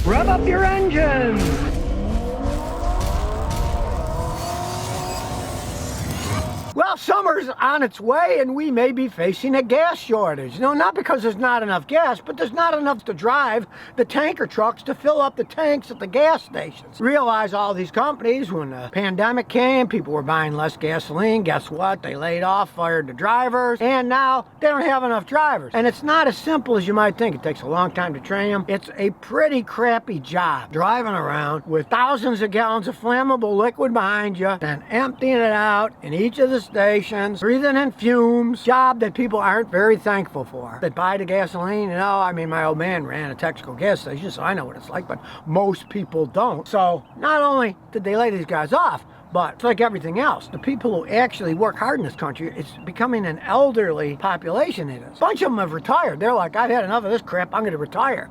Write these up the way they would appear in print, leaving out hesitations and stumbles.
Rev up your engines! Well, summer's on its way and we may be facing a gas shortage. No, not because there's not enough gas, but there's not enough to drive the tanker trucks to fill up the tanks at the gas stations. Realize all these companies, when the pandemic came, people were buying less gasoline. Guess what? They laid off, fired the drivers, and now they don't have enough drivers. And it's not as simple as you might think. It takes a long time to train them. It's a pretty crappy job, driving around with thousands of gallons of flammable liquid behind you and emptying it out in each of the stations, breathing in fumes. Job that people aren't very thankful for. They buy the gasoline, you know, I mean, my old man ran a Texaco gas station, so I know what it's like, but most people don't. So not only did they lay these guys off, but it's like everything else. The people who actually work hard in this country, it's becoming an elderly population. It is. A bunch of them have retired. They're like, I've had enough of this crap, I'm going to retire.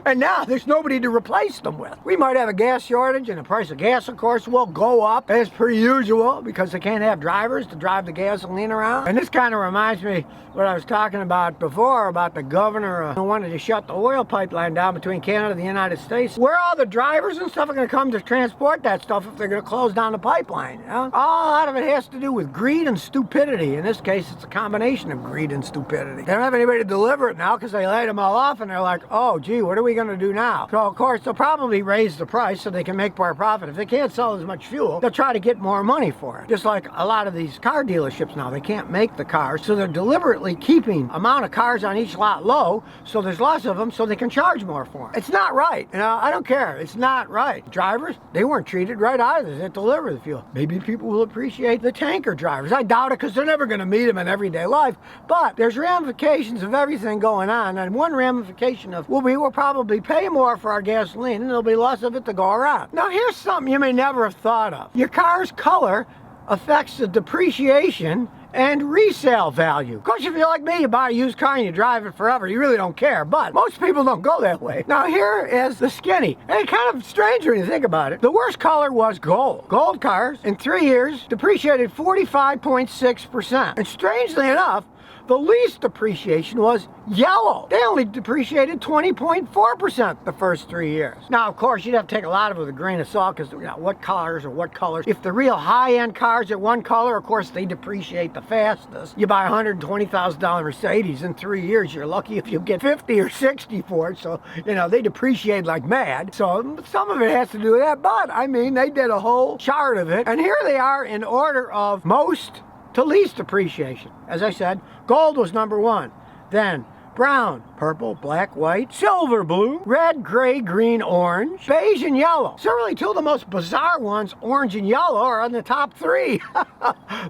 And now there's nobody to replace them with. We might have a gas shortage, and the price of gas, of course, will go up as per usual because they can't have drivers to drive the gasoline around. And this kind of reminds me what I was talking about before about the governor who wanted to shut the oil pipeline down between Canada and the United States. Where all the drivers and stuff are going to come to transport that stuff if they're going to close down the pipeline? You know? All out of it has to do with greed and stupidity. In this case, it's a combination of greed and stupidity. They don't have anybody to deliver it now because they laid them all off, and they're like, oh, gee, what are we going to do now? So, of course, they'll probably raise the price so they can make more profit. If they can't sell as much fuel, they'll try to get more money for it. Just like a lot of these car dealerships now, they can't make the cars, so they're deliberately keeping amount of cars on each lot low, so there's lots of them, so they can charge more for them. It's not right. You know, I don't care. It's not right. Drivers, they weren't treated right either. They didn't deliver the fuel. Maybe people will appreciate the tanker drivers. I doubt it because they're never going to meet them in everyday life, but there's ramifications of everything going on, and one ramification of, well, we will probably pay more for our gasoline and there'll be less of it to go around. Now here's something you may never have thought of. Your car's color affects the depreciation and resale value. Of course, if you're like me, you buy a used car and you drive it forever, you really don't care, but most people don't go that way. Now here is the skinny, and it's kind of strange when you think about it. The worst color was gold. Gold cars in 3 years depreciated 45.6%. And strangely enough, the least depreciation was yellow. They only depreciated 20.4% the first 3 years. Now, of course, you'd have to take a lot of it with a grain of salt because, you know, what colors are what colors. If the real high-end cars are one color, of course, they depreciate the fastest. You buy a $120,000 Mercedes in 3 years, you're lucky if you get 50 or 60 for it. So, you know, they depreciate like mad. So some of it has to do with that. But, I mean, they did a whole chart of it. And here they are in order of most to least appreciation. As I said, gold was number one. Then brown, purple, black, white, silver, blue, red, gray, green, orange, beige, and yellow. So really two of the most bizarre ones, orange and yellow, are on the top three.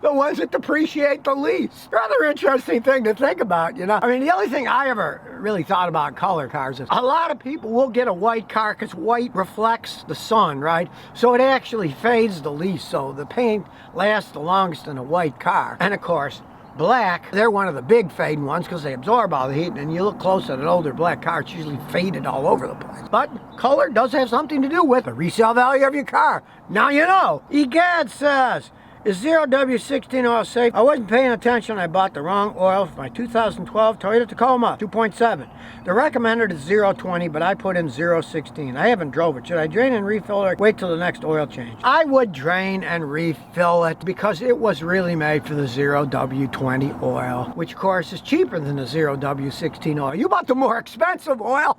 The ones that depreciate the least. Rather interesting thing to think about, you know. I mean, the only thing I ever really thought about color cars is a lot of people will get a white car because white reflects the sun, right? So it actually fades the least, so the paint lasts the longest in a white car. And of course, black, they're one of the big fading ones because they absorb all the heat, and you look close at an older black car, it's usually faded all over the place. But color does have something to do with the resale value of your car. Now you know. EGAD says, is 0W16 oil safe? I wasn't paying attention. I bought the wrong oil for my 2012 Toyota Tacoma 2.7. The recommended is 020, but I put in 016. I haven't drove it. Should I drain and refill it or wait till the next oil change? I would drain and refill it because it was really made for the 0W20 oil, which of course is cheaper than the 0W16 oil. You bought the more expensive oil.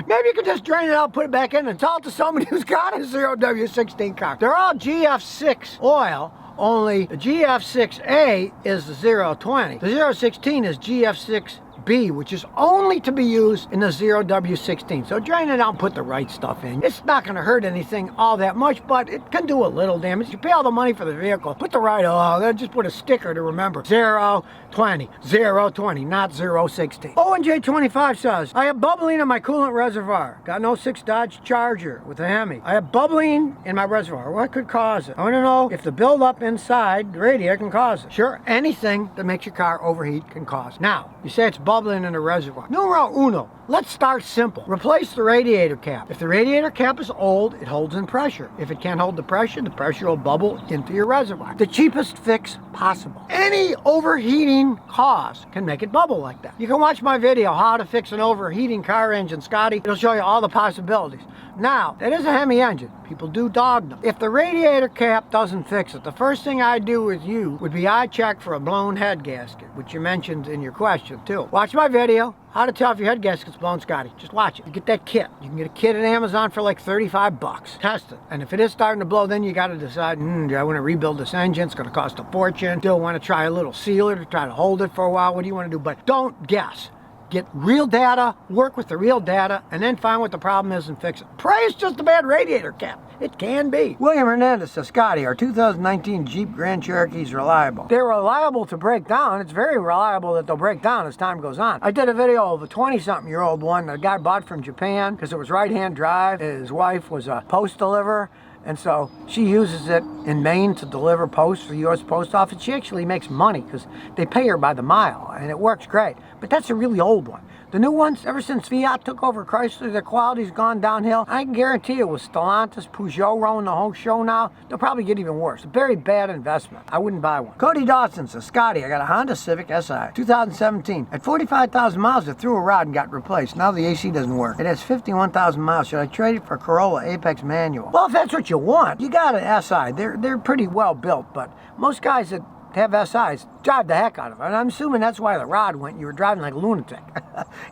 Maybe you could just drain it out, put it back in, and tell it to somebody who's got a 0W16 car. They're all GF6 oil. Only the GF6A is the 020. The 016 is GF6B, which is only to be used in the 0W16. So drain it out and put the right stuff in. It's not going to hurt anything all that much, but it can do a little damage. You pay all the money for the vehicle, put the right oil, then just put a sticker to remember. 020, 020, not 016. ONJ25 says, I have bubbling in my coolant reservoir. Got an 06 Dodge Charger with a Hemi. I have bubbling in my reservoir. What could cause it? I want to know if the buildup inside the radiator can cause it. Sure, anything that makes your car overheat can cause it. Now, you say it's bubbling. bubbling in the reservoir. Numero uno. Let's start simple. Replace the radiator cap. If the radiator cap is old, it holds in pressure. If it can't hold the pressure will bubble into your reservoir. The cheapest fix possible. Any overheating cause can make it bubble like that. You can watch my video, How to Fix an Overheating Car Engine, Scotty. It'll show you all the possibilities. Now, that is a Hemi engine. People do dog them. If the radiator cap doesn't fix it, the first thing I'd do with you would be I'd check for a blown head gasket, which you mentioned in your question too. Watch my video, How to Tell if your head gasket's blown, Scotty. Just watch it. You get that kit. You can get a kit at Amazon for like 35 bucks. Test it. And if it is starting to blow, then you got to decide, do I want to rebuild this engine? It's going to cost a fortune. Do I want to try a little sealer to try to hold it for a while? What do you want to do? But don't guess. Get real data, work with the real data, and then find what the problem is and fix it. Pray it's just a bad radiator cap. It can be. William Hernandez says, Scotty, our 2019 Jeep Grand Cherokee is reliable. They're reliable to break down. It's very reliable that they'll break down as time goes on. I did a video of a 20-something-year-old one that a guy bought from Japan because it was right-hand drive. His wife was a post deliverer. And so she uses it in Maine to deliver post for the U.S. Post Office. She actually makes money because they pay her by the mile, and it works great. But that's a really old one. The new ones, ever since Fiat took over Chrysler, their quality's gone downhill. I can guarantee you with Stellantis, Peugeot running the whole show now, they'll probably get even worse. A very bad investment. I wouldn't buy one. Cody Dawson says, Scotty, I got a Honda Civic Si, 2017. At 45,000 miles, it threw a rod and got replaced. Now the AC doesn't work. It has 51,000 miles. Should I trade it for a Corolla Apex manual? Well, if that's what you want, you got an Si. They're pretty well built, but most guys that have SIs drive the heck out of it. And I'm assuming that's why the rod went. You were driving like a lunatic.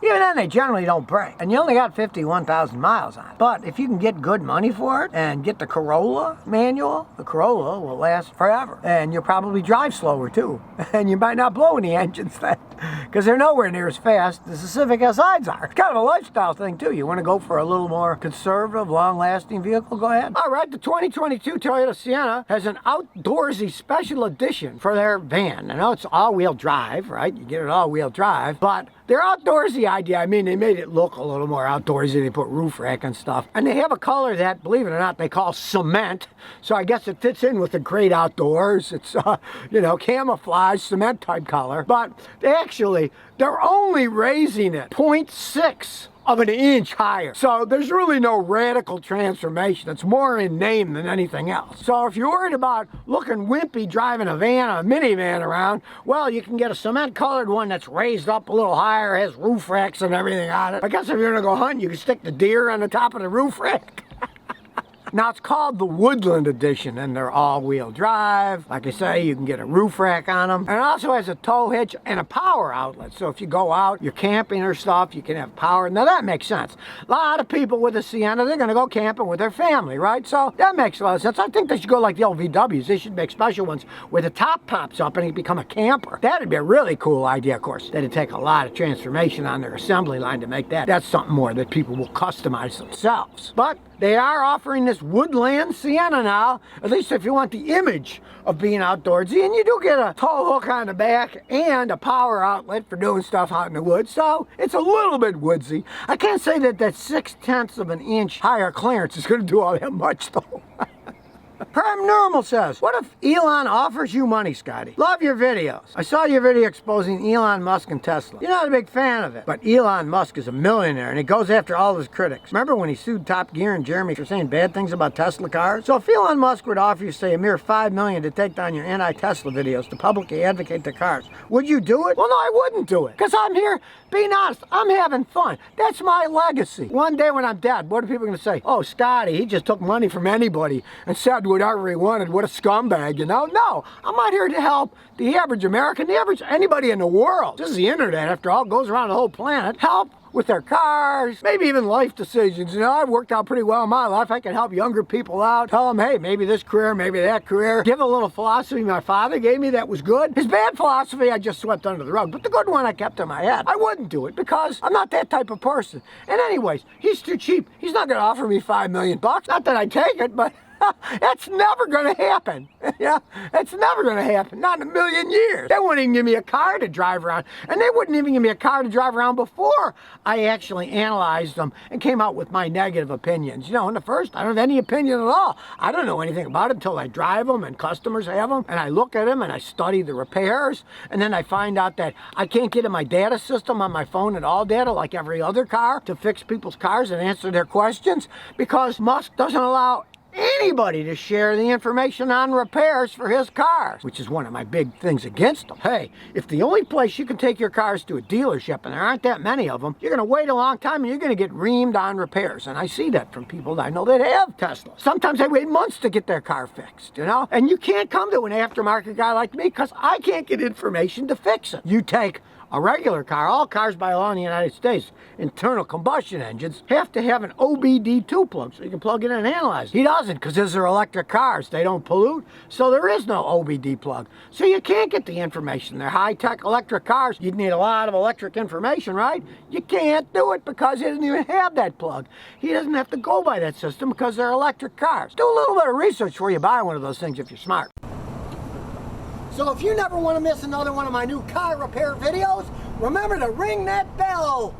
Even then, they generally don't break. And you only got 51,000 miles on it. But if you can get good money for it and get the Corolla manual, the Corolla will last forever. And you'll probably drive slower too. And you might not blow any engines then, because they're nowhere near as fast as the Civic SIs are. It's kind of a lifestyle thing too. You want to go for a little more conservative, long-lasting vehicle? Go ahead. All right, the 2022 Toyota Sienna has an outdoorsy special edition for their van. I know it's all-wheel drive, right? You get it all-wheel drive, but their outdoorsy idea, I mean, they made it look a little more outdoorsy. They put roof rack and stuff. And they have a color that, believe it or not, they call cement. So I guess it fits in with the great outdoors. It's, camouflage, cement type color. But they're only raising it 0.6 of an inch higher. So there's really no radical transformation. It's more in name than anything else. So if you're worried about looking wimpy driving a minivan around, well, you can get a cement colored one that's raised up a little higher, has roof racks and everything on it. I guess if you're gonna go hunting, you can stick the deer on the top of the roof rack. Now, it's called the Woodland Edition, and they're all-wheel drive. Like I say, you can get a roof rack on them. And it also has a tow hitch and a power outlet. So if you go out, you're camping or stuff, you can have power. Now, that makes sense. A lot of people with a Sienna, they're going to go camping with their family, right? So that makes a lot of sense. I think they should go like the old VWs. They should make special ones where the top pops up and you become a camper. That'd be a really cool idea, of course. That'd take a lot of transformation on their assembly line to make that. That's something more that people will customize themselves. But they are offering this Woodland Sienna now, at least if you want the image of being outdoorsy. And you do get a tow hook on the back and a power outlet for doing stuff out in the woods. So it's a little bit woodsy. I can't say that 0.6 of an inch higher clearance is going to do all that much, though. Prime Normal says, what if Elon offers you money, Scotty? Love your videos. I saw your video exposing Elon Musk and Tesla. You're not a big fan of it, but Elon Musk is a millionaire and he goes after all his critics. Remember when he sued Top Gear and Jeremy for saying bad things about Tesla cars? So if Elon Musk would offer you, say, a mere $5 million to take down your anti-Tesla videos to publicly advocate their cars, would you do it? Well, no, I wouldn't do it, because I'm here, being honest, I'm having fun. That's my legacy. One day when I'm dead, what are people going to say? Oh, Scotty, he just took money from anybody and said whatever he wanted. What a scumbag, you know? No, I'm out here to help the average American, the average anybody in the world. This is the internet, after all, goes around the whole planet. Help with their cars, maybe even life decisions. You know, I've worked out pretty well in my life. I can help younger people out. Tell them, hey, maybe this career, maybe that career. Give a little philosophy my father gave me that was good. His bad philosophy, I just swept under the rug. But the good one I kept in my head. I wouldn't do it because I'm not that type of person. And anyways, he's too cheap. He's not going to offer me $5 million. Not that I'd take it, but That's never going to happen. Yeah, it's never going to happen. Not in a million years. They wouldn't even give me a car to drive around. And they wouldn't even give me a car to drive around before I actually analyzed them and came out with my negative opinions. You know, in the first, I don't have any opinion at all. I don't know anything about it until I drive them and customers have them. And I look at them and I study the repairs. And then I find out that I can't get in my data system on my phone and all data like every other car to fix people's cars and answer their questions, because Musk doesn't allow anybody to share the information on repairs for his cars, which is one of my big things against him. Hey, if the only place you can take your cars to a dealership, and there aren't that many of them, you're going to wait a long time and you're going to get reamed on repairs. And I see that from people that I know that have Teslas. Sometimes they wait months to get their car fixed, you know? And you can't come to an aftermarket guy like me because I can't get information to fix it. You take a regular car, all cars by law in the United States, internal combustion engines, have to have an OBD2 plug so you can plug it in and analyze it. He doesn't, because these are electric cars. They don't pollute, so there is no OBD plug. So you can't get the information. They're high-tech electric cars. You'd need a lot of electric information, right? You can't do it because he doesn't even have that plug. He doesn't have to go by that system because they're electric cars. Do a little bit of research before you buy one of those things if you're smart. So if you never want to miss another one of my new car repair videos, remember to ring that bell.